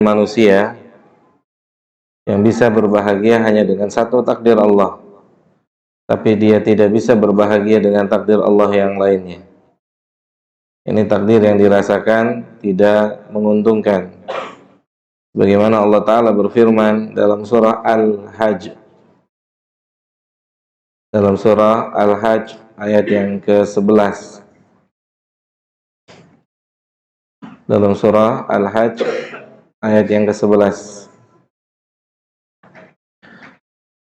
manusia yang bisa berbahagia hanya dengan satu takdir Allah, tapi dia tidak bisa berbahagia dengan takdir Allah yang lainnya. Ini takdir yang dirasakan tidak menguntungkan. Bagaimana Allah Ta'ala berfirman dalam surah Al-Hajj, ayat yang ke-11. Dalam surah Al-Hajj ayat yang ke-11,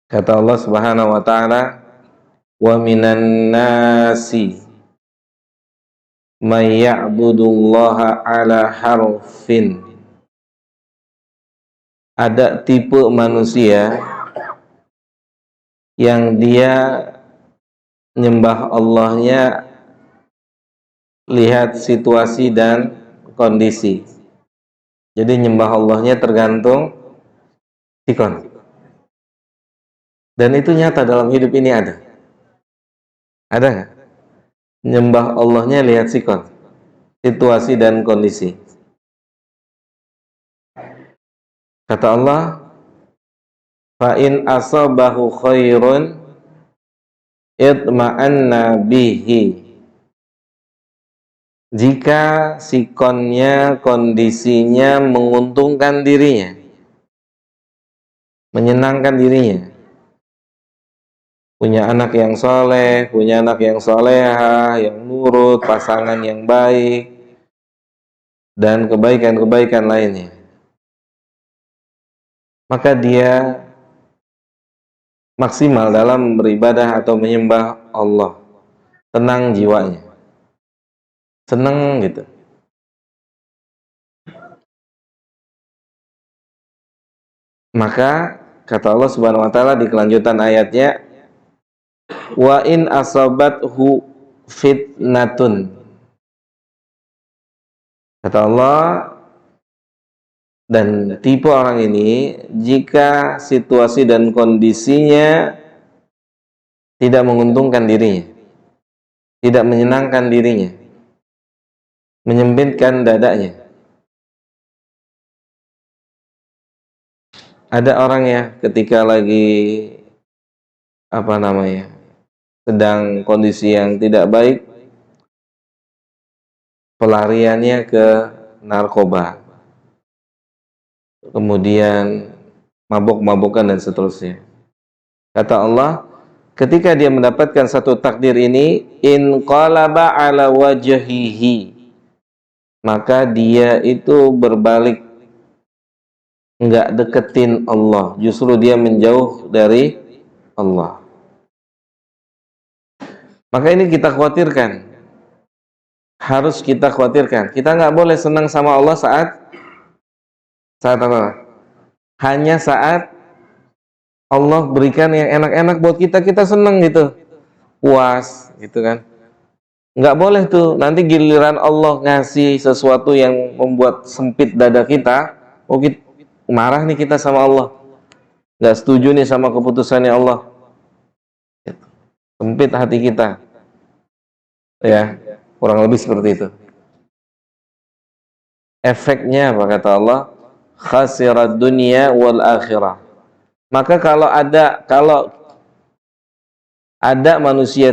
kata Allah Subhanahu wa Ta'ala, wa minan nasi may ya'budullaha ala harfin. Ada tipe manusia yang dia nyembah Allahnya lihat situasi dan kondisi. Jadi nyembah Allahnya tergantung sikon. Dan itu nyata dalam hidup ini ada. Ada nggak? Nyembah Allahnya lihat sikon, situasi dan kondisi. Kata Allah, fa in asabahu khairun itma'anna bihi. Jika sikonnya, kondisinya menguntungkan dirinya, menyenangkan dirinya, punya anak yang soleh, punya anak yang solehah, yang nurut, pasangan yang baik, dan kebaikan-kebaikan lainnya, maka dia maksimal dalam beribadah atau menyembah Allah, tenang jiwanya, senang gitu. Maka kata Allah Subhanahu wa Ta'ala di kelanjutan ayatnya, wa in asabathu fitnatun. Kata Allah, dan tipe orang ini jika situasi dan kondisinya tidak menguntungkan dirinya, tidak menyenangkan dirinya, menyempitkan dadanya. Ada orang ya ketika lagi sedang kondisi yang tidak baik, pelariannya ke narkoba, kemudian mabuk-mabukan dan seterusnya. Kata Allah, ketika dia mendapatkan satu takdir ini, in qalaba ala wajhihi, maka dia itu berbalik, enggak deketin Allah, justru dia menjauh dari Allah. Maka ini kita khawatirkan, harus kita khawatirkan. Kita nggak boleh senang sama Allah saat apa? Hanya saat Allah berikan yang enak-enak buat kita, kita senang gitu, puas gitu kan. Nggak boleh tuh, nanti giliran Allah ngasih sesuatu yang membuat sempit dada kita, oh kita marah nih kita sama Allah, nggak setuju nih sama keputusannya Allah, sempit hati kita, ya kurang lebih seperti itu. Efeknya apa kata Allah? Khasirat dunia wal akhirah. Maka kalau ada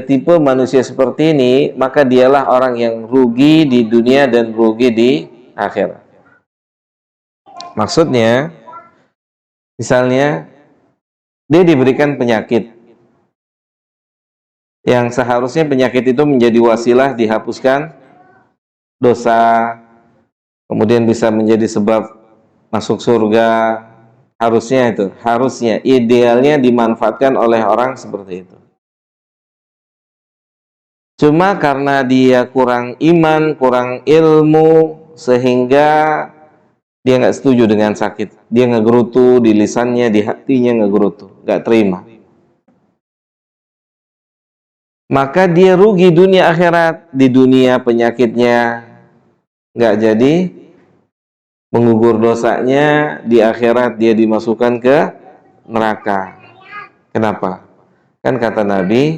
tipe manusia seperti ini, maka dialah orang yang rugi di dunia dan rugi di akhirat. Maksudnya, misalnya dia diberikan penyakit yang seharusnya penyakit itu menjadi wasilah dihapuskan dosa, kemudian bisa menjadi sebab masuk surga. Harusnya idealnya dimanfaatkan oleh orang seperti itu. Cuma karena dia kurang iman, kurang ilmu, sehingga dia nggak setuju dengan sakit. Dia ngegerutu di lisannya, di hatinya ngegerutu, nggak terima. Maka dia rugi dunia akhirat. Di dunia penyakitnya nggak jadi, mengugur dosanya, di akhirat dia dimasukkan ke neraka. Kenapa? Kan kata Nabi,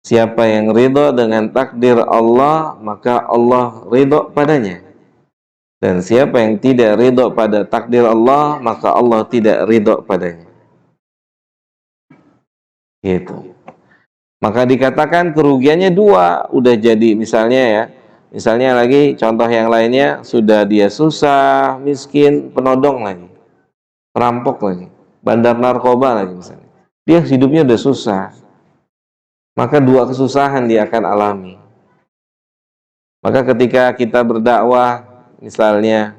siapa yang ridho dengan takdir Allah, maka Allah ridho padanya. Dan siapa yang tidak ridho pada takdir Allah, maka Allah tidak ridho padanya. Gitu. Maka dikatakan kerugiannya dua, udah jadi misalnya ya, misalnya lagi contoh yang lainnya, sudah dia susah, miskin, penodong lagi, perampok lagi, bandar narkoba lagi misalnya. Dia hidupnya udah susah, maka dua kesusahan dia akan alami. Maka ketika kita berdakwah, misalnya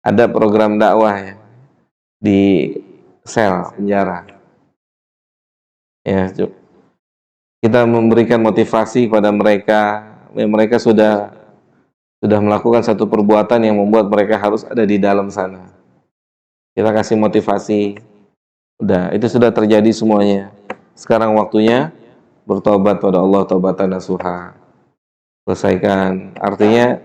ada program dakwah ya, di sel penjara, ya kita memberikan motivasi kepada mereka, ya, mereka sudah melakukan satu perbuatan yang membuat mereka harus ada di dalam sana. Kita kasih motivasi, udah itu sudah terjadi semuanya. Sekarang waktunya bertobat pada Allah taubatan nasuha. Selesaikan, artinya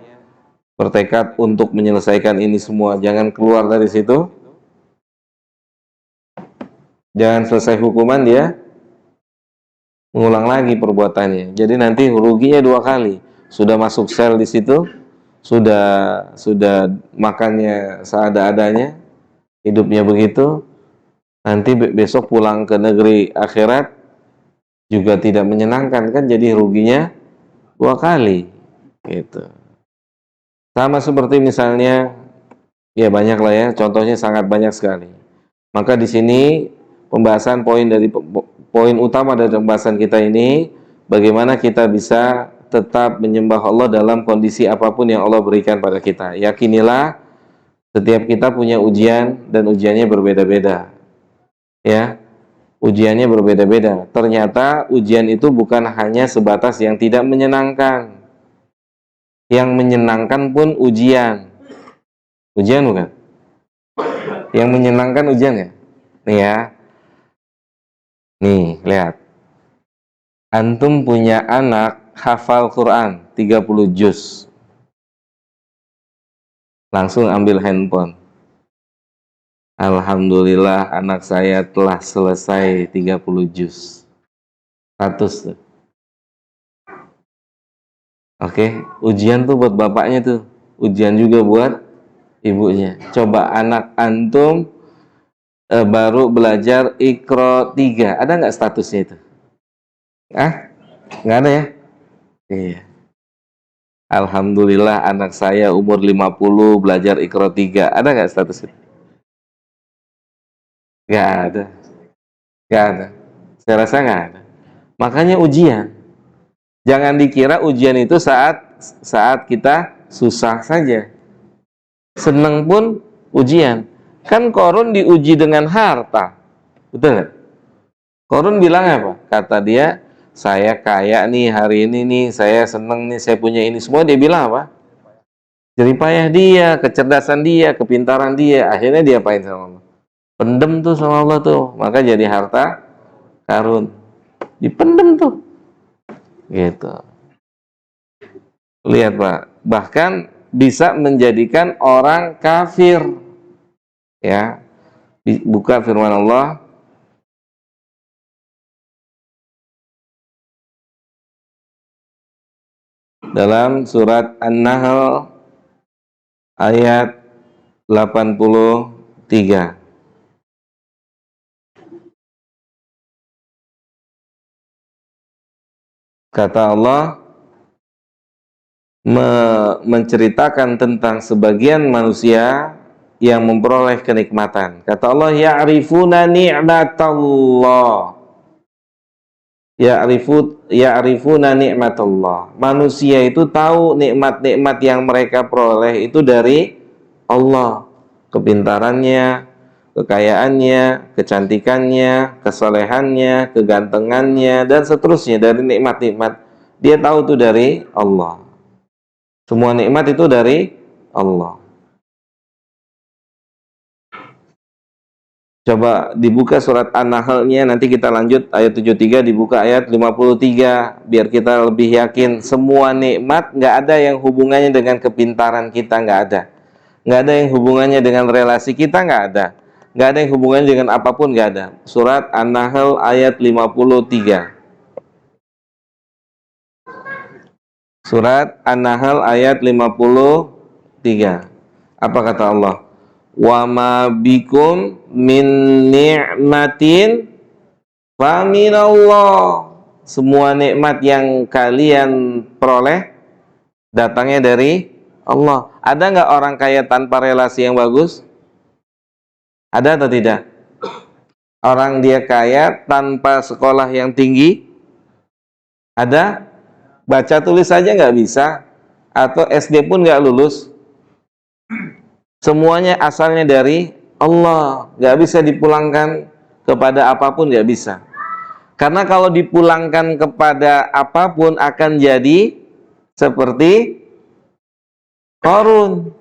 bertekad untuk menyelesaikan ini semua. Jangan keluar dari situ, jangan selesai hukuman dia mengulang lagi perbuatannya. Jadi nanti ruginya dua kali. Sudah masuk sel di situ, sudah makannya seada-adanya, hidupnya begitu. Nanti besok pulang ke negeri akhirat juga tidak menyenangkan, kan, jadi ruginya dua kali gitu. Sama seperti misalnya, ya banyak lah ya, contohnya sangat banyak sekali. Maka di sini pembahasan poin utama dari pembahasan kita ini, bagaimana kita bisa tetap menyembah Allah dalam kondisi apapun yang Allah berikan pada kita. Yakinilah setiap kita punya ujian dan ujiannya berbeda-beda. Ya, ujiannya berbeda-beda. Ternyata ujian itu bukan hanya sebatas yang tidak menyenangkan. Yang menyenangkan pun ujian. Ujian bukan? Yang menyenangkan ujian ya? Nih ya. Nih, lihat. Antum punya anak hafal Quran 30 juz. Langsung ambil handphone. Alhamdulillah anak saya telah selesai 30 juz. 100 tuh. Oke, ujian tuh buat bapaknya tuh. Ujian juga buat ibunya. Coba anak antum baru belajar Iqra 3. Ada nggak statusnya itu? Ah? Nggak ada ya? Iya. Alhamdulillah anak saya umur 50 belajar Iqra 3. Ada nggak status itu? Nggak ada. Nggak ada. Saya rasa nggak ada. Makanya ujian. Jangan dikira ujian itu saat kita susah saja. Senang pun ujian. Kan Korun diuji dengan harta. Betul nggak? Korun bilang apa? Kata dia, saya kaya nih hari ini nih, saya senang nih, saya punya ini semua. Dia bilang apa? Jerih payah dia, kecerdasan dia, kepintaran dia. Akhirnya dia apain sama Allah? Pendem tuh sama Allah tuh. Maka jadi harta karun. Dipendem tuh. Gitu. Lihat Pak, bahkan bisa menjadikan orang kafir. Ya, buka firman Allah. Dalam surat An-Nahl ayat 83. Kata Allah menceritakan tentang sebagian manusia yang memperoleh kenikmatan. Kata Allah, ya'rifuna ni'matallah. Ya'rifuna ni'matallah. Manusia itu tahu nikmat-nikmat yang mereka peroleh itu dari Allah. Kepintarannya, kekayaannya, kecantikannya, kesolehannya, kegantengannya, dan seterusnya dari nikmat-nikmat. Dia tahu itu dari Allah. Semua nikmat itu dari Allah. Coba dibuka surat An-Nahl-nya, nanti kita lanjut ayat 73, dibuka ayat 53, biar kita lebih yakin. Semua nikmat nggak ada yang hubungannya dengan kepintaran kita, nggak ada. Nggak ada yang hubungannya dengan relasi kita, nggak ada. Nggak ada yang hubungannya dengan apapun, nggak ada. Surat An-Nahl ayat 53. Surat An-Nahl ayat 53. 3. Apa kata Allah? Wa ma bikum min ni'matin fa minallah. Semua nikmat yang kalian peroleh datangnya dari Allah. Ada nggak orang kaya tanpa relasi yang bagus? Ada atau tidak? Orang dia kaya tanpa sekolah yang tinggi? Ada? Baca tulis saja nggak bisa? Atau SD pun nggak lulus? Semuanya asalnya dari Allah. Nggak bisa dipulangkan kepada apapun, nggak bisa. Karena kalau dipulangkan kepada apapun akan jadi seperti Qarun.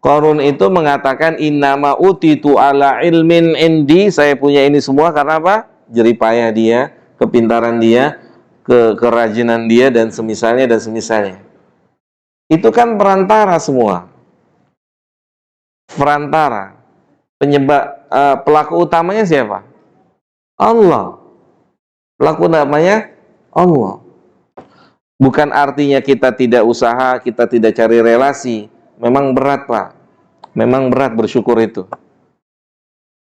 Qarun itu mengatakan innama utitu ala ilmin indi, saya punya ini semua karena apa? Jeripayah dia, kepintaran dia, kerajinan dia dan semisalnya dan semisalnya. Itu kan perantara semua. Perantara. Penyebab pelaku utamanya siapa? Allah. Pelaku utamanya Allah. Bukan artinya kita tidak usaha, kita tidak cari relasi. Memang berat, Pak. Memang berat bersyukur itu.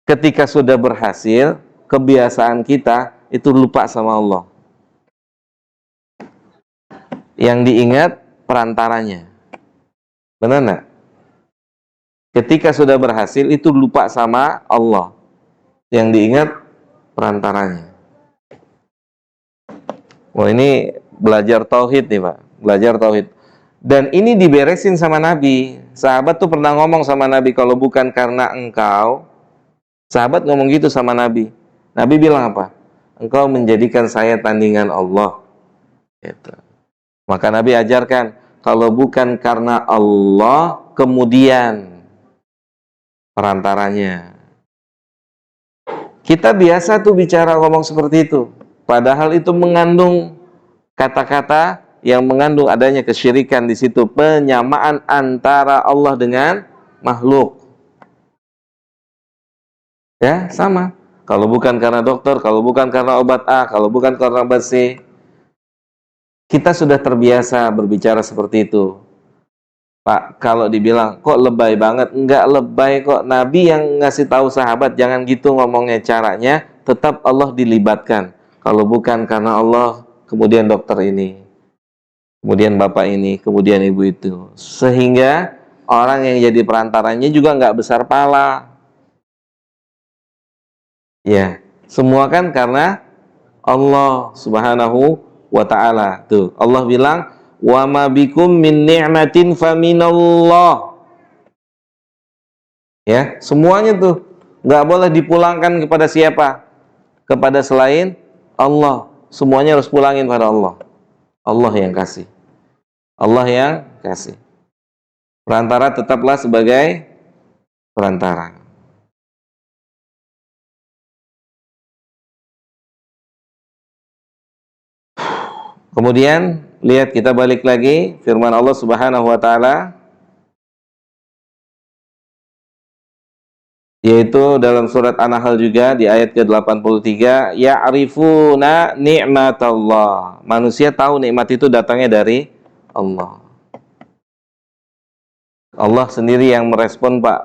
Ketika sudah berhasil, kebiasaan kita itu lupa sama Allah. Yang diingat perantaranya. Benar nggak? Ketika sudah berhasil, itu lupa sama Allah. Yang diingat perantaranya. Wah, ini belajar tauhid nih, Pak. Belajar tauhid. Dan ini diberesin sama Nabi. Sahabat tuh pernah ngomong sama Nabi, kalau bukan karena engkau, sahabat ngomong gitu sama Nabi. Nabi bilang apa? Engkau menjadikan saya tandingan Allah. Gitu. Maka Nabi ajarkan, kalau bukan karena Allah, kemudian perantaranya. Kita biasa tuh bicara ngomong seperti itu. Padahal itu mengandung kata-kata yang mengandung adanya kesyirikan di situ, penyamaan antara Allah dengan makhluk. Ya, sama. Kalau bukan karena dokter, kalau bukan karena obat A, kalau bukan karena obat C. Kita sudah terbiasa berbicara seperti itu. Pak, kalau dibilang, kok lebay banget? Enggak lebay kok. Nabi yang ngasih tahu sahabat, jangan gitu ngomongnya, caranya tetap Allah dilibatkan. Kalau bukan karena Allah, kemudian dokter ini, kemudian bapak ini, kemudian ibu itu. Sehingga orang yang jadi perantaranya juga nggak besar pala. Ya, semua kan karena Allah Subhanahu wa ta'ala. Tuh, Allah bilang, "Wa ma bikum min ni'matin faminallah." Ya, semuanya tuh nggak boleh dipulangkan kepada siapa? Kepada selain Allah. Semuanya harus pulangin pada Allah. Allah yang kasih. Allah yang kasih. Perantara tetaplah sebagai perantara. Kemudian lihat, kita balik lagi firman Allah Subhanahu wa taala, yaitu dalam surat An-Nahl juga di ayat ke-83, ya'rifuna ni'matallah. Manusia tahu nikmat itu datangnya dari Allah. Allah sendiri yang merespon, Pak.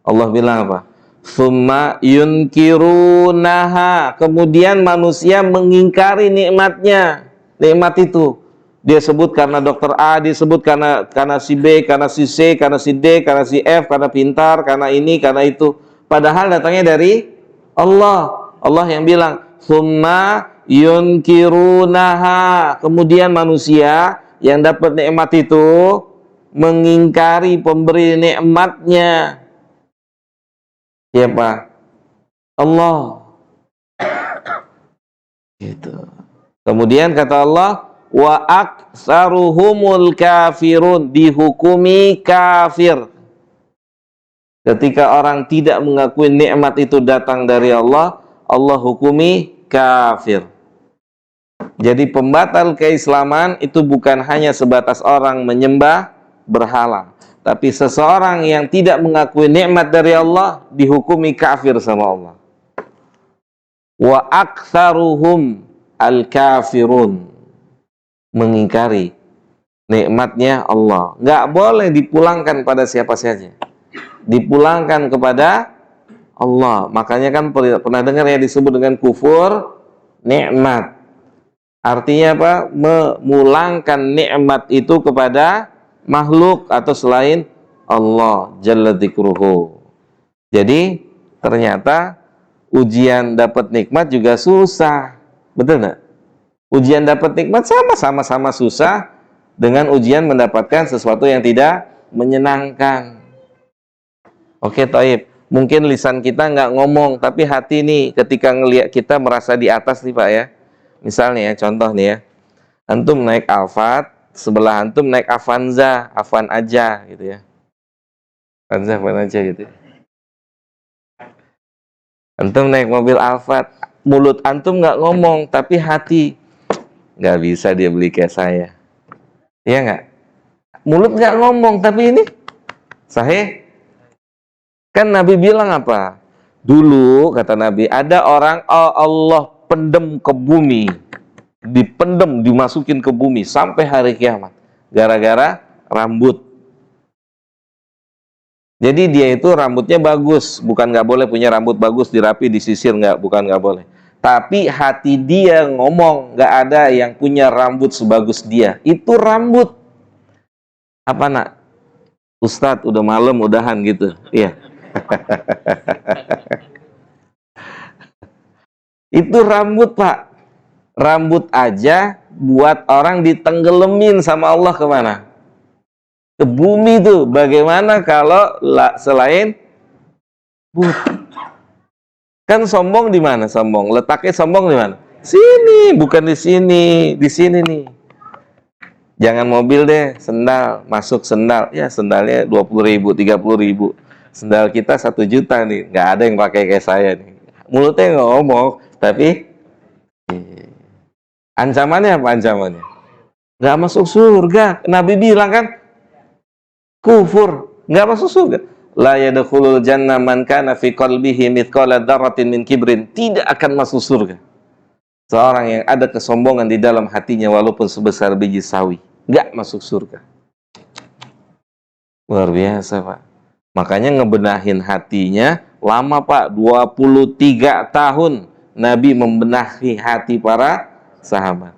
Allah bilang apa? Tsumma yunkirunaha. Kemudian manusia mengingkari nikmatnya. Nikmat itu dia sebut karena dokter A, dia sebut karena si B, karena si C, karena si D, karena si F, karena pintar, karena ini, karena itu. Padahal datangnya dari Allah. Allah yang bilang, "Tsumma yunkirunaha." Kemudian manusia yang dapat nikmat itu mengingkari pemberi nikmatnya. Siapa? Allah. Gitu. Kemudian kata Allah, wa aktsaruhumul kafirun, dihukumi kafir. Ketika orang tidak mengakui nikmat itu datang dari Allah, Allah hukumi kafir. Jadi pembatal keislaman itu bukan hanya sebatas orang menyembah berhala, tapi seseorang yang tidak mengakui nikmat dari Allah dihukumi kafir sama Allah. Wa aktsaruhum al-kafirun, mengingkari nikmatnya Allah. Nggak boleh dipulangkan pada siapa saja. Dipulangkan kepada Allah. Makanya kan pernah dengar ya disebut dengan kufur nikmat. Artinya apa? Memulangkan nikmat itu kepada makhluk atau selain Allah Jalla dzikruhu. Jadi ternyata ujian dapat nikmat juga susah. Betul nggak? Ujian dapat nikmat sama-sama susah dengan ujian mendapatkan sesuatu yang tidak menyenangkan. Oke, Taib. Mungkin lisan kita nggak ngomong, tapi hati nih ketika ngelihat kita merasa di atas nih Pak ya. Misalnya ya, contoh nih ya. Antum naik Alphard, sebelah antum naik Avanza, Avan aja gitu ya. Avanza, Avan aja gitu. Antum naik mobil Alphard, mulut antum nggak ngomong, tapi hati nggak bisa dia beli kayak saya. Iya nggak? Mulut nggak ngomong, tapi ini sahih. Kan Nabi bilang apa? Dulu kata Nabi, ada orang Allah pendem ke bumi, dipendem, dimasukin ke bumi sampai hari kiamat, gara-gara rambut. Jadi dia itu rambutnya bagus, bukan nggak boleh punya rambut bagus, dirapi, disisir, bukan nggak boleh. Tapi hati dia ngomong, nggak ada yang punya rambut sebagus dia. Itu rambut. Apa nak? Ustadz, udah malam, udahan gitu. Iya. Itu rambut Pak. Rambut aja buat orang ditenggelamin sama Allah kemana? Ke bumi tuh. Bagaimana kalau selain kan sombong di mana sombong? Letaknya sombong di mana? Sini, bukan di sini nih. Jangan mobil deh, sendal, masuk sendal. Ya sendalnya 20.000, 30.000. Sendal kita 1 juta nih, nggak ada yang pakai kayak saya nih. Mulutnya ngomong, tapi ancamannya apa ancamannya? Nggak masuk surga. Nabi bilang kan, kufur, nggak masuk surga. La yadkhulul jannah man kana fi qalbihi mithqala dzarratin min kibrin. Tidak akan masuk surga seorang yang ada kesombongan di dalam hatinya walaupun sebesar biji sawi. Nggak masuk surga. Luar biasa Pak. Makanya ngebenahin hatinya lama Pak, 23 tahun Nabi membenahi hati para sahabat.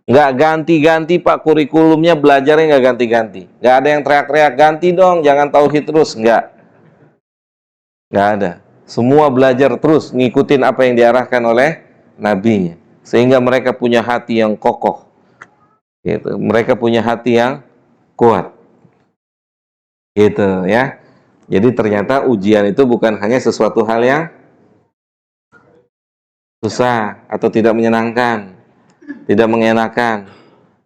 Nggak ganti-ganti Pak kurikulumnya, belajarnya nggak ganti-ganti. Nggak ada yang teriak-teriak, ganti dong, jangan tauhid terus. Nggak ada. Semua belajar terus, ngikutin apa yang diarahkan oleh Nabinya. Sehingga mereka punya hati yang kokoh. Gitu. Mereka punya hati yang kuat. Gitu ya. Jadi ternyata ujian itu bukan hanya sesuatu hal yang susah atau tidak menyenangkan, tidak mengenakan.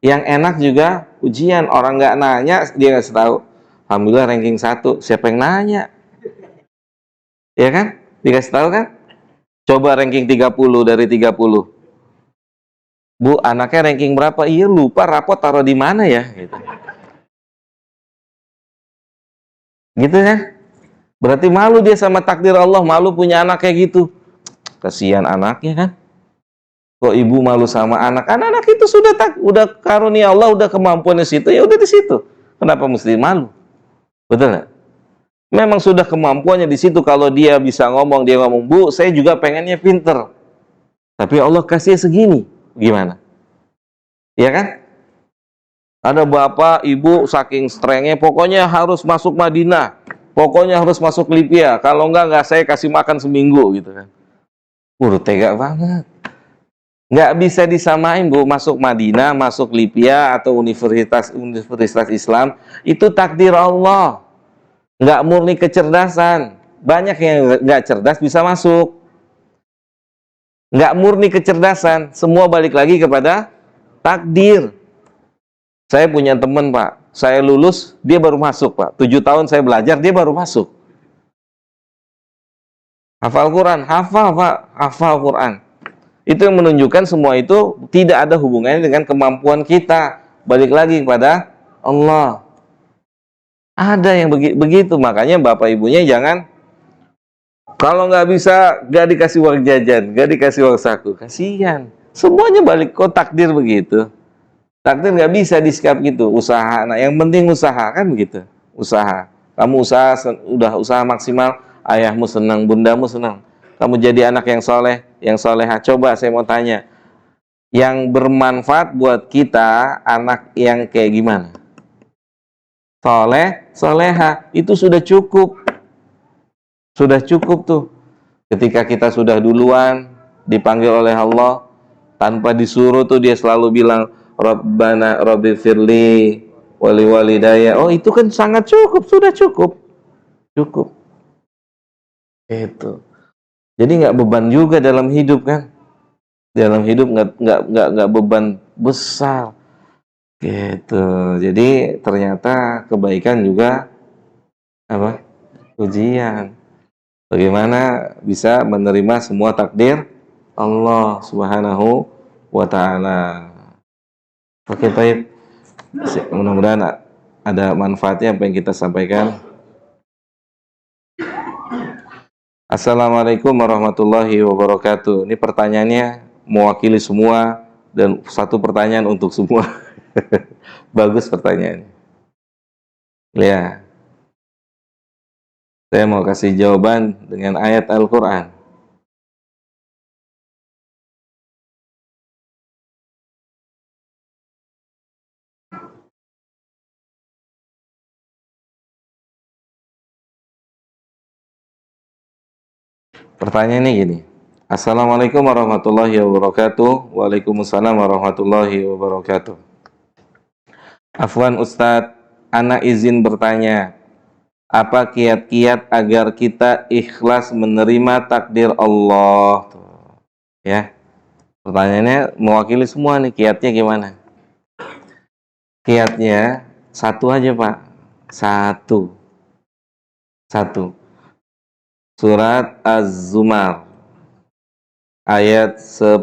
Yang enak juga ujian. Orang nggak nanya, dia nggak tahu. Alhamdulillah ranking 1. Siapa yang nanya? Ya kan? Dikasih tahu kan? Coba ranking 30 dari 30. Bu, anaknya ranking berapa? Iya lupa, rapot taruh di mana ya? Gitu kan? Berarti malu dia sama takdir Allah, malu punya anak kayak gitu. Kasihan anaknya kan? Kok ibu malu sama anak? Anak itu udah karunia Allah, udah kemampuannya situ, ya udah di situ. Kenapa mesti malu? Betul nggak? Memang sudah kemampuannya di situ. Kalau dia bisa ngomong, dia ngomong, Bu, saya juga pengennya pinter. Tapi Allah kasih segini, gimana? Ya kan? Ada bapak, ibu saking strengnya, pokoknya harus masuk Madinah, pokoknya harus masuk Libya. Kalau enggak saya kasih makan seminggu gitu kan. Udah tega banget. Nggak bisa disamain Bu, masuk Madinah, masuk Libya atau universitas Islam, itu takdir Allah. Nggak murni kecerdasan. Banyak yang nggak cerdas bisa masuk. Nggak murni kecerdasan, semua balik lagi kepada takdir. Saya punya teman Pak, saya lulus, dia baru masuk Pak. 7 tahun saya belajar, dia baru masuk. Hafal Quran, hafal Pak, hafal Quran. Itu yang menunjukkan semua itu tidak ada hubungannya dengan kemampuan kita. Balik lagi kepada Allah. Ada yang begitu, makanya bapak ibunya jangan, kalau nggak bisa, nggak dikasih uang jajan, nggak dikasih uang saku, kasihan. Semuanya balik kok takdir begitu. Takdir nggak bisa disikap gitu. Usaha, nah yang penting usaha kan begitu. Usaha. Kamu usaha, udah usaha maksimal, ayahmu senang, bundamu senang. Kamu jadi anak yang soleh, yang soleha. Coba saya mau tanya, yang bermanfaat buat kita, anak yang kayak gimana? Soleh, soleha, itu sudah cukup. Sudah cukup tuh. Ketika kita sudah duluan dipanggil oleh Allah, tanpa disuruh tuh dia selalu bilang, Rabbana Rabbighfirli wali walidayya. Oh, itu kan sangat cukup, sudah cukup. Cukup. Itu. Jadi nggak beban juga dalam hidup kan? Dalam hidup nggak beban besar. Gitu. Jadi ternyata kebaikan juga apa? Ujian. Bagaimana bisa menerima semua takdir Allah Subhanahu wa taala. Oke, baik. Mudah-mudahan ada manfaatnya apa yang kita sampaikan. Assalamualaikum warahmatullahi wabarakatuh. Ini pertanyaannya mewakili semua dan satu pertanyaan untuk semua. Bagus pertanyaannya. Ya, saya mau kasih jawaban dengan ayat Al-Quran. Pertanyaannya gini. Assalamualaikum warahmatullahi wabarakatuh. Waalaikumsalam warahmatullahi wabarakatuh. Afwan Ustadz, ana izin bertanya, apa kiat-kiat agar kita ikhlas menerima takdir Allah? Ya, pertanyaannya mewakili semua nih, kiatnya gimana? Kiatnya satu aja Pak, satu. Surat Az-Zumar ayat 10.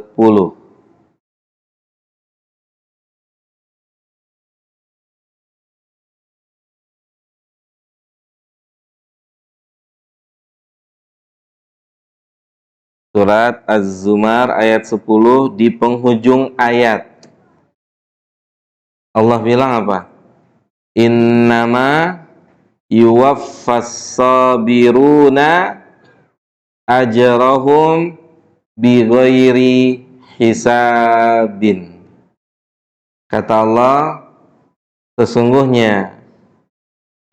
Surat Az-Zumar ayat 10 di penghujung ayat. Allah bilang apa? Innama yuwaffas sabiruna ajrahum bighairi hisabin. Kata Allah, sesungguhnya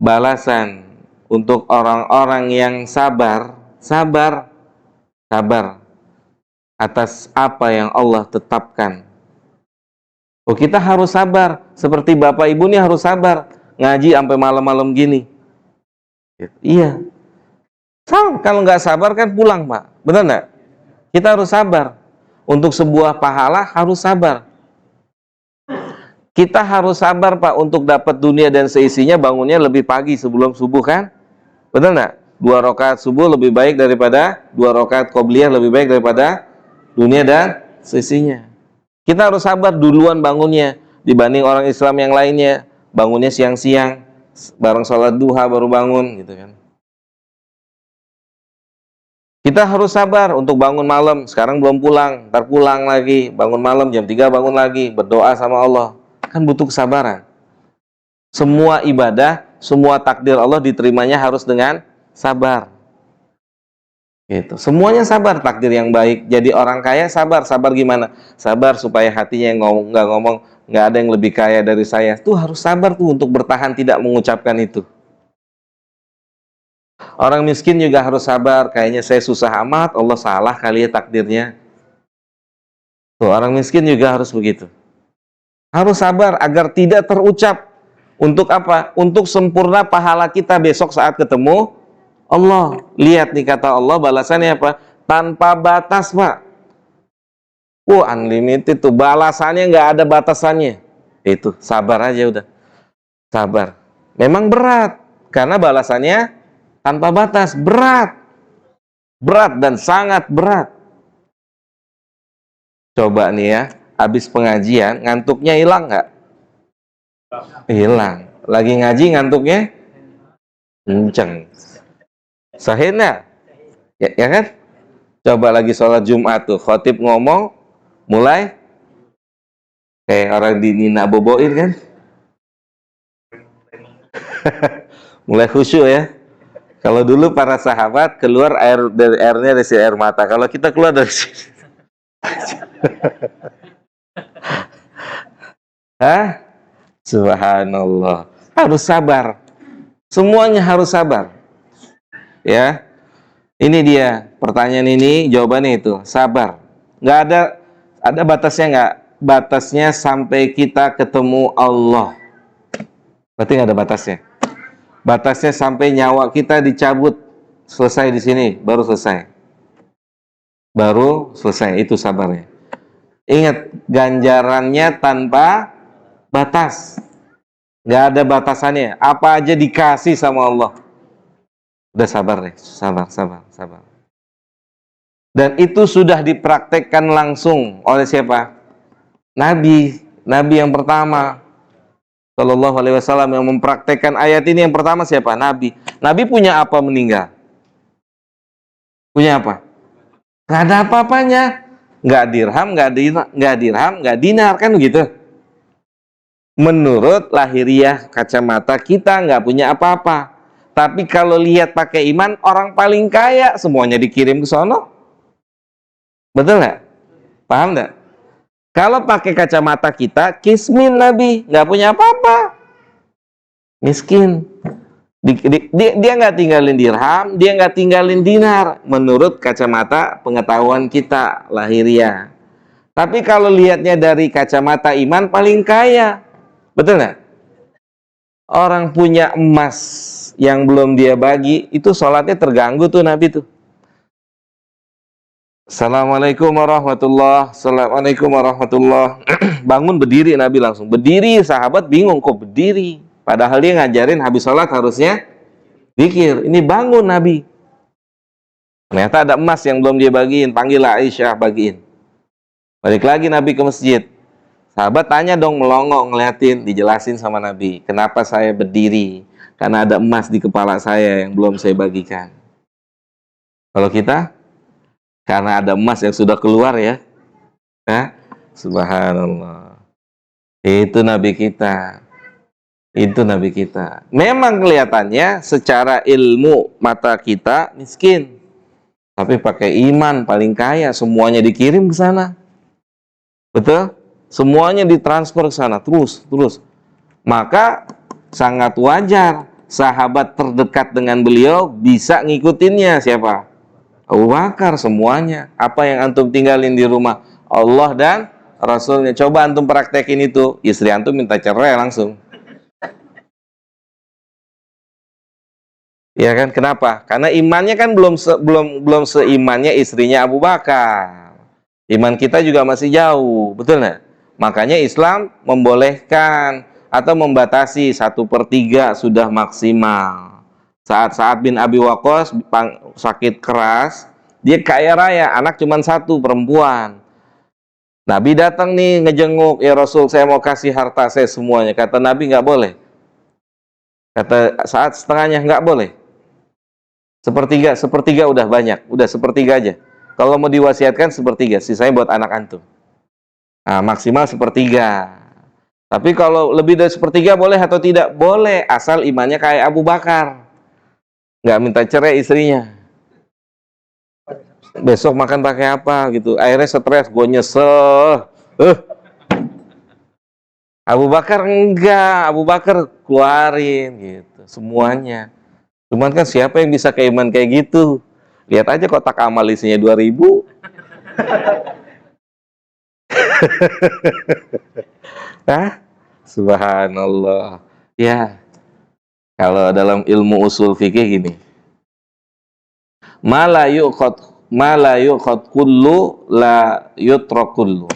balasan untuk orang-orang yang sabar atas apa yang Allah tetapkan. Oh, kita harus sabar, seperti Bapak Ibu nih harus sabar, ngaji sampai malam-malam gini. Iya. Kalau nggak sabar kan pulang, Pak. Benar nggak? Kita harus sabar. Untuk sebuah pahala harus sabar. Kita harus sabar, Pak, untuk dapat dunia dan seisinya, bangunnya lebih pagi sebelum subuh kan? Benar nggak? 2 rakaat subuh lebih baik daripada 2 rakaat qobliyah, lebih baik daripada dunia dan seisinya. Kita harus sabar duluan bangunnya dibanding orang Islam yang lainnya, bangunnya siang-siang, bareng sholat duha baru bangun gitu kan. Kita harus sabar untuk bangun malam, sekarang belum pulang, ntar pulang lagi, bangun malam jam 3 bangun lagi, berdoa sama Allah. Kan butuh kesabaran. Semua ibadah, semua takdir Allah diterimanya harus dengan sabar. Gitu. Semuanya sabar, takdir yang baik. Jadi orang kaya sabar gimana? Sabar supaya hatinya nggak ngomong nggak ada yang lebih kaya dari saya. Tuh harus sabar tuh untuk bertahan tidak mengucapkan itu. Orang miskin juga harus sabar. Kayaknya saya susah amat, Allah salah kali ya takdirnya. Tuh orang miskin juga harus begitu. Harus sabar agar tidak terucap. Untuk apa? Untuk sempurna pahala kita besok saat ketemu Allah. Lihat nih kata Allah balasannya apa? Tanpa batas, Pak. Unlimited tuh, balasannya nggak ada batasannya. Itu sabar aja udah. Sabar. Memang berat karena balasannya tanpa batas. Berat dan sangat berat. Coba nih ya, habis pengajian ngantuknya hilang nggak? Hilang. Lagi ngaji ngantuknya kenceng. Sahih nggak? Ya kan? Coba lagi sholat Jumat tuh, khotib ngomong, mulai Kayak orang di Nina boboin kan. Mulai khusyuk ya. Kalau dulu para sahabat keluar airnya dari air mata. Kalau kita keluar dari sini. Hah? Subhanallah. Harus sabar. Semuanya harus sabar. Ya. Ini dia pertanyaan ini, jawabannya itu sabar. Nggak ada batasnya nggak? Batasnya sampai kita ketemu Allah. Berarti nggak ada batasnya. Batasnya sampai nyawa kita dicabut, selesai di sini, baru selesai. Baru selesai, itu sabarnya. Ingat, ganjarannya tanpa batas. Nggak ada batasannya. Apa aja dikasih sama Allah. Udah sabar deh, sabar. Dan itu sudah dipraktekkan langsung oleh siapa? Nabi yang pertama. Sallallahu alaihi wasallam yang mempraktekkan ayat ini yang pertama siapa? Nabi. Nabi punya apa meninggal? Punya apa? Nggak ada apa-apanya. Nggak dirham, nggak dinar, kan begitu? Menurut lahiriah kacamata kita nggak punya apa-apa. Tapi kalau lihat pakai iman, orang paling kaya semuanya dikirim ke sono. Betul nggak? Paham nggak? Kalau pakai kacamata kita, kismin Nabi, nggak punya apa-apa, miskin. Dia nggak tinggalin dirham, dia nggak tinggalin dinar, menurut kacamata pengetahuan kita lahiriah. Tapi kalau lihatnya dari kacamata iman, paling kaya, betul nggak? Orang punya emas yang belum dia bagi, itu sholatnya terganggu tuh Nabi tuh. Assalamualaikum warahmatullah. Assalamualaikum warahmatullah. Bangun berdiri, Nabi langsung berdiri. Sahabat bingung, kok berdiri, padahal dia ngajarin habis sholat harusnya zikir. Ini bangun Nabi. Ternyata ada emas yang belum dia bagiin. Panggil Aisyah, bagiin. Balik lagi Nabi ke masjid. Sahabat tanya dong, melongo ngeliatin. Dijelasin sama Nabi, kenapa saya berdiri? Karena ada emas di kepala saya yang belum saya bagikan. Kalau kita, karena ada emas yang sudah keluar ya. Subhanallah. Itu Nabi kita. Itu Nabi kita. Memang kelihatannya secara ilmu mata kita miskin. Tapi pakai iman paling kaya. Semuanya dikirim ke sana. Betul? Semuanya ditransfer ke sana. Terus. Maka sangat wajar sahabat terdekat dengan beliau bisa ngikutinnya. Siapa? Abu Bakar. Semuanya. Apa yang antum tinggalin di rumah? Allah dan Rasulnya. Coba antum praktekin itu. Istri antum minta cerai langsung. Ya kan? Kenapa? Karena imannya kan belum seimannya istrinya Abu Bakar. Iman kita juga masih jauh. Betul nggak? Makanya Islam membolehkan atau membatasi 1/3 sudah maksimal. Saat Sa'ad bin Abi Waqqas sakit keras, dia kaya raya, anak cuma 1, perempuan. Nabi datang nih ngejenguk, ya Rasul, saya mau kasih harta saya semuanya. Kata Nabi, nggak boleh. Kata Sa'ad, setengahnya, nggak boleh. Sepertiga udah banyak, udah 1/3 aja. Kalau mau diwasiatkan 1/3, sisanya buat anak antum. Nah, maksimal 1/3. Tapi kalau lebih dari 1/3 boleh atau tidak? Boleh, asal imannya kayak Abu Bakar. Nggak minta cerai istrinya. Besok makan pakai apa gitu. Akhirnya stres, gue nyesel. Abu Bakar enggak. Abu Bakar keluarin gitu. Semuanya. Cuman kan siapa yang bisa keiman kayak gitu? Lihat aja kotak amal isinya 2.000. Subhanallah. Ya. Kalau dalam ilmu usul fikih gini, ma la yuqad kullu la yutrak kullu.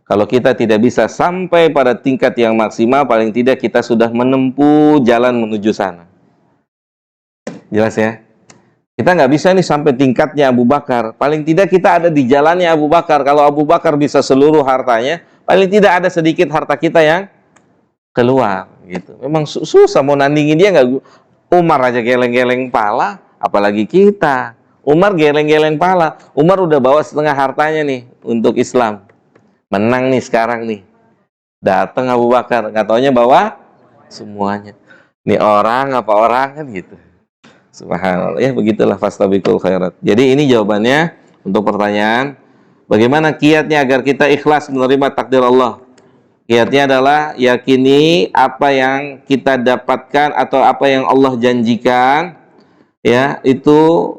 Kalau kita tidak bisa sampai pada tingkat yang maksimal, paling tidak kita sudah menempuh jalan menuju sana. Jelas ya? Kita nggak bisa nih sampai tingkatnya Abu Bakar. Paling tidak kita ada di jalannya Abu Bakar. Kalau Abu Bakar bisa seluruh hartanya, paling tidak ada sedikit harta kita yang keluar gitu. Memang susah mau nandingin dia nggak. Umar aja geleng-geleng pala, apalagi kita. Umar geleng-geleng pala. Umar udah bawa setengah hartanya nih untuk Islam. Menang nih sekarang nih. Datang Abu Bakar, nggak taunya bawa semuanya. Ini orang apa orang kan gitu. Subhanallah. Ya begitulah fastabiqul khairat. Jadi ini jawabannya untuk pertanyaan bagaimana kiatnya agar kita ikhlas menerima takdir Allah. Kiatnya adalah yakini apa yang kita dapatkan atau apa yang Allah janjikan, ya, itu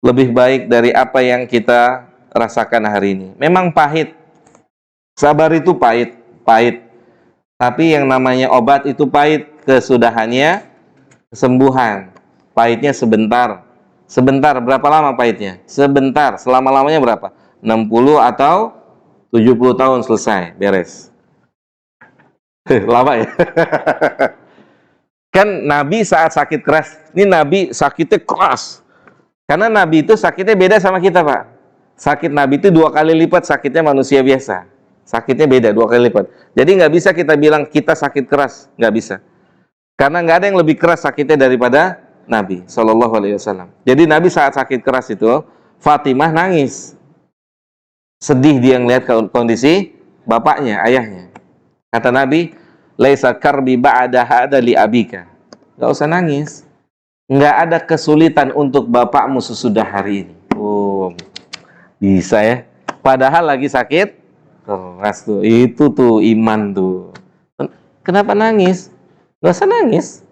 lebih baik dari apa yang kita rasakan hari ini. Memang pahit. Sabar itu pahit, pahit. Tapi yang namanya obat itu pahit, kesudahannya kesembuhan. Pahitnya sebentar. Sebentar, berapa lama pahitnya? Sebentar, selama-lamanya berapa? 60 atau 70 tahun selesai, beres. Lama ya. Kan Nabi saat sakit keras, ini Nabi sakitnya keras. Karena Nabi itu sakitnya beda sama kita, Pak. Sakit Nabi itu 2 kali lipat sakitnya manusia biasa. Sakitnya beda 2 kali lipat. Jadi nggak bisa kita bilang kita sakit keras, nggak bisa. Karena nggak ada yang lebih keras sakitnya daripada Nabi Shallallahu Alaihi Wasallam. Jadi Nabi saat sakit keras itu, Fatimah nangis, sedih dia ngelihat kondisi bapaknya, ayahnya. Kata Nabi, laisa karbi ba'da hada li abika. Gak usah nangis. Nggak ada kesulitan untuk bapakmu sesudah hari ini. Oh, bisa ya. Padahal lagi sakit keras tuh. Itu tuh iman tuh. Kenapa nangis? Gak usah nangis.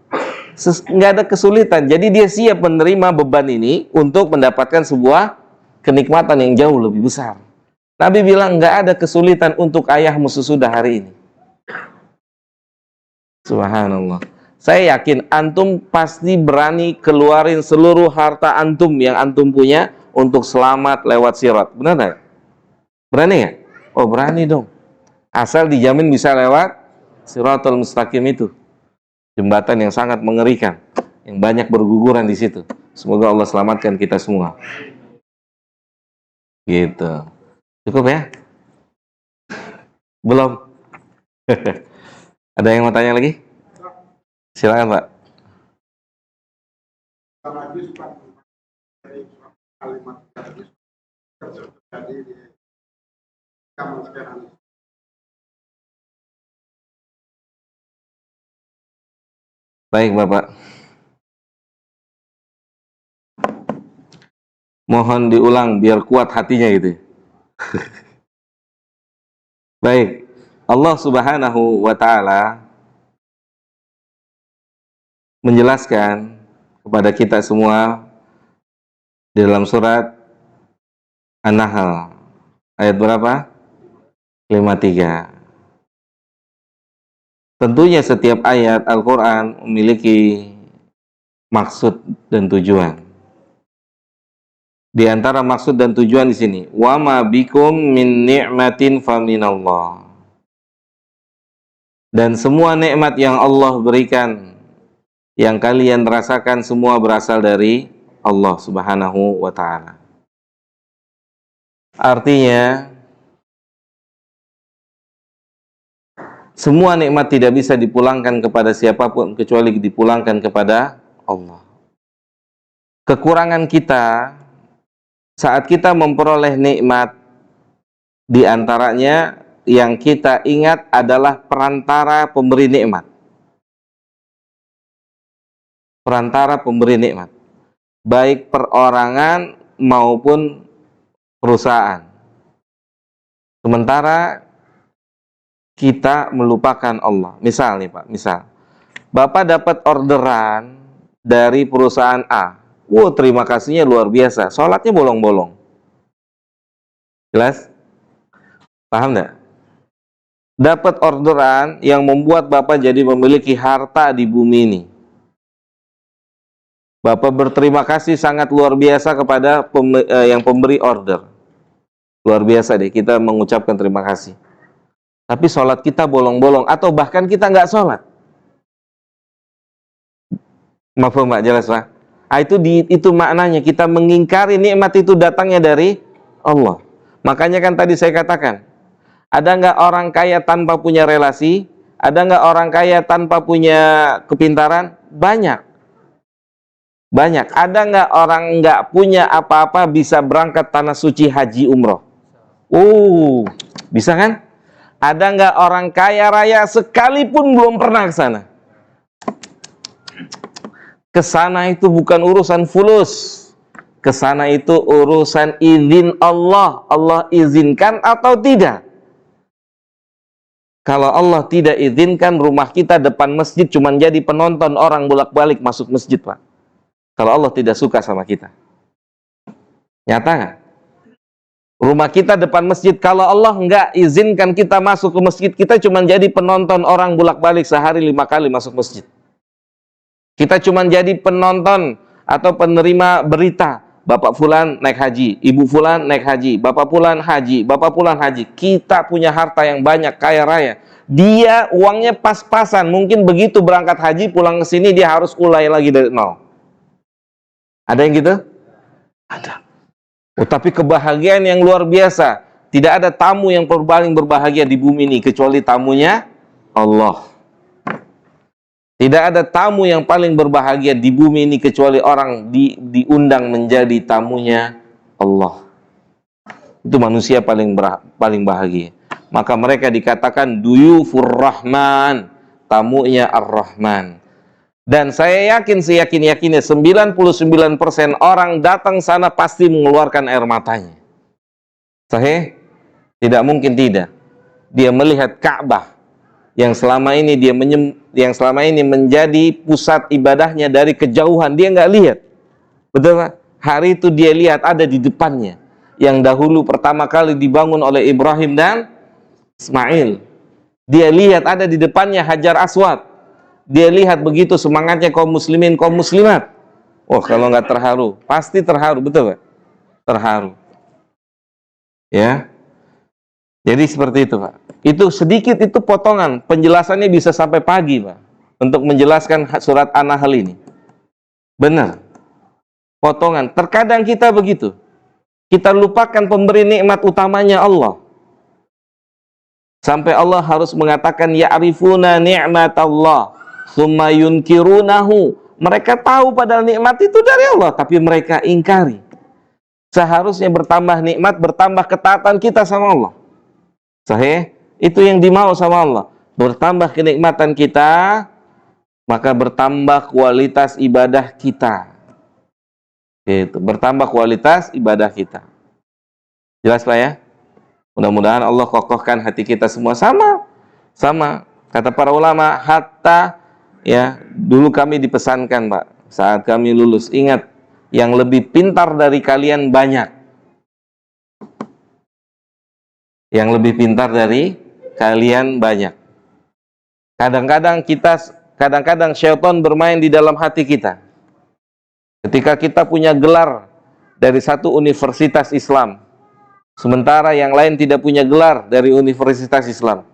Nggak ada kesulitan. Jadi dia siap menerima beban ini untuk mendapatkan sebuah kenikmatan yang jauh lebih besar. Nabi bilang nggak ada kesulitan untuk ayahmu sesudah hari ini. Subhanallah. Saya yakin antum pasti berani keluarin seluruh harta antum yang antum punya untuk selamat lewat sirat. Benar nggak? Berani nggak? Oh berani dong. Asal dijamin bisa lewat siratul mustaqim itu. Jembatan yang sangat mengerikan, yang banyak berguguran di situ. Semoga Allah selamatkan kita semua. Gitu. Cukup ya? Belum? Ada yang mau tanya lagi? Silakan, Pak. Baik, Bapak. Mohon diulang biar kuat hatinya gitu. Baik. Allah Subhanahu wa taala menjelaskan kepada kita semua di dalam surat An-Nahl ayat berapa? 53. Tentunya setiap ayat Al-Quran memiliki maksud dan tujuan. Di antara maksud dan tujuan di sini, wa ma bikum min ni'matin faminallah. Dan semua nikmat yang Allah berikan, yang kalian rasakan semua berasal dari Allah Subhanahu wa ta'ala. Artinya, semua nikmat tidak bisa dipulangkan kepada siapapun kecuali dipulangkan kepada Allah. Kekurangan kita saat kita memperoleh nikmat, di antaranya yang kita ingat adalah perantara pemberi nikmat. Perantara pemberi nikmat, baik perorangan maupun perusahaan. Sementara kita melupakan Allah. Misal nih Pak, misal Bapak dapat orderan dari perusahaan A. Wow, terima kasihnya luar biasa. Sholatnya bolong-bolong. Jelas? Paham nggak? Dapat orderan yang membuat Bapak jadi memiliki harta di bumi ini. Bapak berterima kasih sangat luar biasa kepada yang pemberi order. Luar biasa deh, kita mengucapkan terima kasih. Tapi sholat kita bolong-bolong, atau bahkan kita nggak sholat. Maaf Pak, jelas Pak? Itu maknanya, kita mengingkari nikmat itu datangnya dari Allah. Makanya kan tadi saya katakan, ada nggak orang kaya tanpa punya relasi? Ada nggak orang kaya tanpa punya kepintaran? Banyak. Banyak. Ada nggak orang nggak punya apa-apa bisa berangkat tanah suci haji umroh? Bisa kan? Ada nggak orang kaya raya sekalipun belum pernah ke sana? Ke sana itu bukan urusan fulus. Ke sana itu urusan izin Allah. Allah izinkan atau tidak? Kalau Allah tidak izinkan, rumah kita depan masjid cuma jadi penonton orang bolak-balik masuk masjid, Pak. Kalau Allah tidak suka sama kita. Nyata nggak? Rumah kita depan masjid, kalau Allah nggak izinkan kita masuk ke masjid, kita cuma jadi penonton orang bolak-balik sehari 5 kali masuk masjid. Kita cuma jadi penonton atau penerima berita. Bapak Fulan naik haji, Ibu Fulan naik haji, Bapak Fulan haji, Bapak Fulan haji. Kita punya harta yang banyak, kaya raya. Dia uangnya pas-pasan. Mungkin begitu berangkat haji, pulang ke sini dia harus mulai lagi dari nol. Ada yang gitu? Ada. Oh, tapi kebahagiaan yang luar biasa. Tidak ada tamu yang paling berbahagia di bumi ini kecuali tamunya Allah. Tidak ada tamu yang paling berbahagia di bumi ini kecuali orang diundang menjadi tamunya Allah. Itu manusia paling bahagia. Maka mereka dikatakan duyufur rahman, tamunya ar-rahman. Dan saya yakin, seyakin-yakinnya 99% orang datang sana pasti mengeluarkan air matanya. Sahih? Tidak mungkin tidak. Dia melihat Ka'bah yang selama ini menjadi pusat ibadahnya dari kejauhan, dia nggak lihat. Betul Pak? Hari itu dia lihat ada di depannya, yang dahulu pertama kali dibangun oleh Ibrahim dan Ismail. Dia lihat ada di depannya Hajar Aswad. Dia lihat begitu semangatnya kaum muslimin, kaum muslimat. Oh, kalau nggak terharu, pasti terharu, betul Pak? Terharu. Ya. Jadi seperti itu Pak. Itu sedikit, itu potongan. Penjelasannya bisa sampai pagi Pak, untuk menjelaskan surat An-Nahl ini. Benar. Potongan. Terkadang kita begitu. Kita lupakan pemberi nikmat utamanya Allah. Sampai Allah harus mengatakan ya'rifuna ni'matallah tsumma yunkirunahu. Mereka tahu padahal nikmat itu dari Allah, tapi mereka ingkari. Seharusnya bertambah nikmat, bertambah ketaatan kita sama Allah. Sahih? Itu yang dimau sama Allah. Bertambah kenikmatan kita, maka bertambah kualitas ibadah kita. Itu, bertambah kualitas ibadah kita. Jelas Pak ya? Mudah-mudahan Allah kokohkan hati kita semua sama. Kata para ulama, hatta ya, dulu kami dipesankan Pak, saat kami lulus, ingat, yang lebih pintar dari kalian banyak. Yang lebih pintar dari kalian banyak. Kadang-kadang syaitan bermain di dalam hati kita. Ketika kita punya gelar dari satu universitas Islam, sementara yang lain tidak punya gelar dari universitas Islam,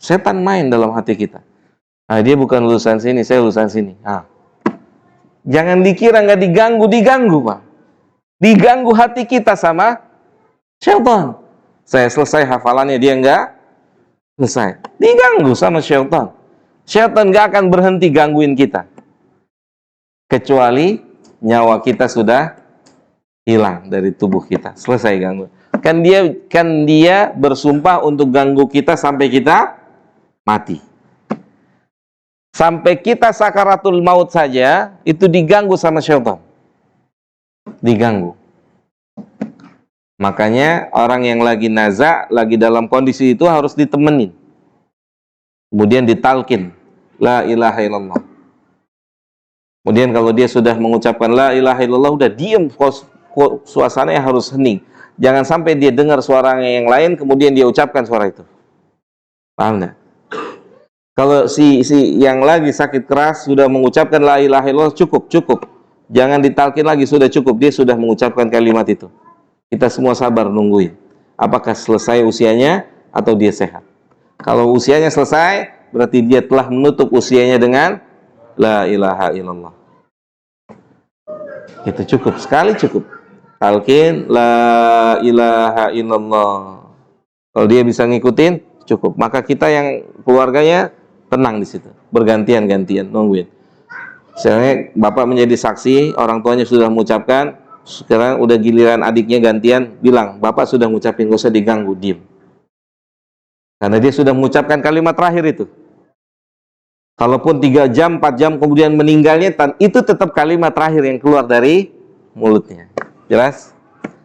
setan main dalam hati kita. Nah, dia bukan lulusan sini, saya lulusan sini. Jangan dikira nggak diganggu Pak. Diganggu hati kita sama syaitan. Saya selesai hafalannya, dia enggak selesai. Diganggu sama syaitan. Syaitan enggak akan berhenti gangguin kita, kecuali nyawa kita sudah hilang dari tubuh kita. Selesai ganggu. Kan dia bersumpah untuk ganggu kita sampai kita mati. Sampai kita sakaratul maut saja, itu diganggu sama syaitan. Diganggu. Makanya orang yang lagi naza, lagi dalam kondisi itu harus ditemenin. Kemudian ditalkin, la ilaha illallah. Kemudian kalau dia sudah mengucapkan la ilaha illallah, udah diem, suasananya harus hening. Jangan sampai dia dengar suara yang lain, kemudian dia ucapkan suara itu. Paham nggak? Kalau si yang lagi sakit keras sudah mengucapkan la ilaha illallah, cukup. Jangan ditalkin lagi, sudah cukup. Dia sudah mengucapkan kalimat itu. Kita semua sabar nungguin. Apakah selesai usianya atau dia sehat. Kalau usianya selesai, berarti dia telah menutup usianya dengan la ilaha illallah. Itu cukup, sekali cukup. Talqin la ilaha illallah. Kalau dia bisa ngikutin, cukup. Maka kita yang keluarganya tenang di situ. Bergantian-gantian nungguin. Misalnya bapak menjadi saksi, orang tuanya sudah mengucapkan, sekarang udah giliran adiknya gantian, bilang, bapak sudah ngucapin, gak usah diganggu, diem. Karena dia sudah mengucapkan kalimat terakhir itu. Kalaupun 3 jam, 4 jam kemudian meninggalnya, itu tetap kalimat terakhir yang keluar dari mulutnya. Jelas?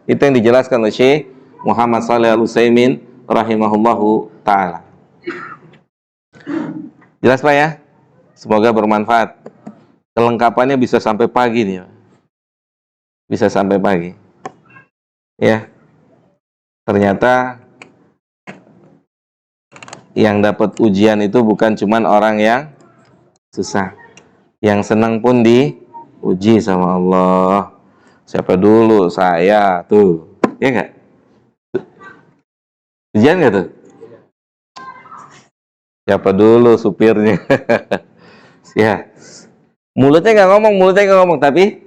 Itu yang dijelaskan oleh Syekh Muhammad Shalih Al-Utsaimin rahimahullahu ta'ala. Jelas Pak ya? Semoga bermanfaat. Kelengkapannya bisa sampai pagi nih. Bisa sampai pagi. Ya. Ternyata yang dapat ujian itu bukan cuman orang yang susah. Yang senang pun diuji sama Allah. Siapa dulu? Saya tuh. Ya enggak? Ujian enggak tuh? Siapa dulu supirnya? Ya. Mulutnya nggak ngomong, tapi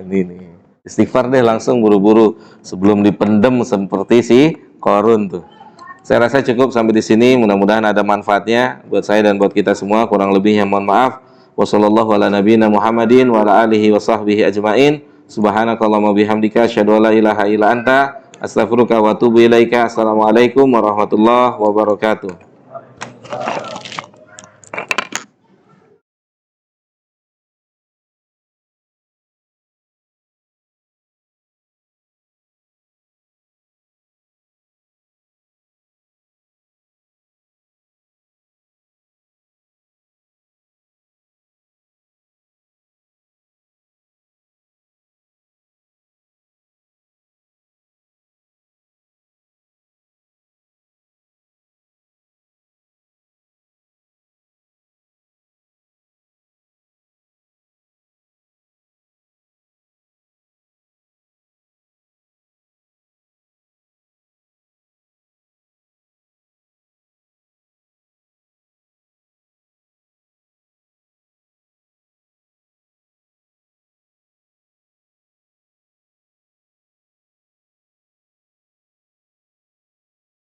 ini istighfar deh langsung buru-buru sebelum dipendem seperti si Qarun tuh. Saya rasa cukup sampai di sini. Mudah-mudahan ada manfaatnya buat saya dan buat kita semua. Kurang lebihnya mohon maaf. Wassallallahu ala nabiyina Muhammadin wa ala alihi wa sahbihi ajmain. Subhanakallahumma bihamdika asyhadu an la ilaha illa anta astaghfiruka wa atubu ilaika. Assalamualaikum warahmatullahi wabarakatuh.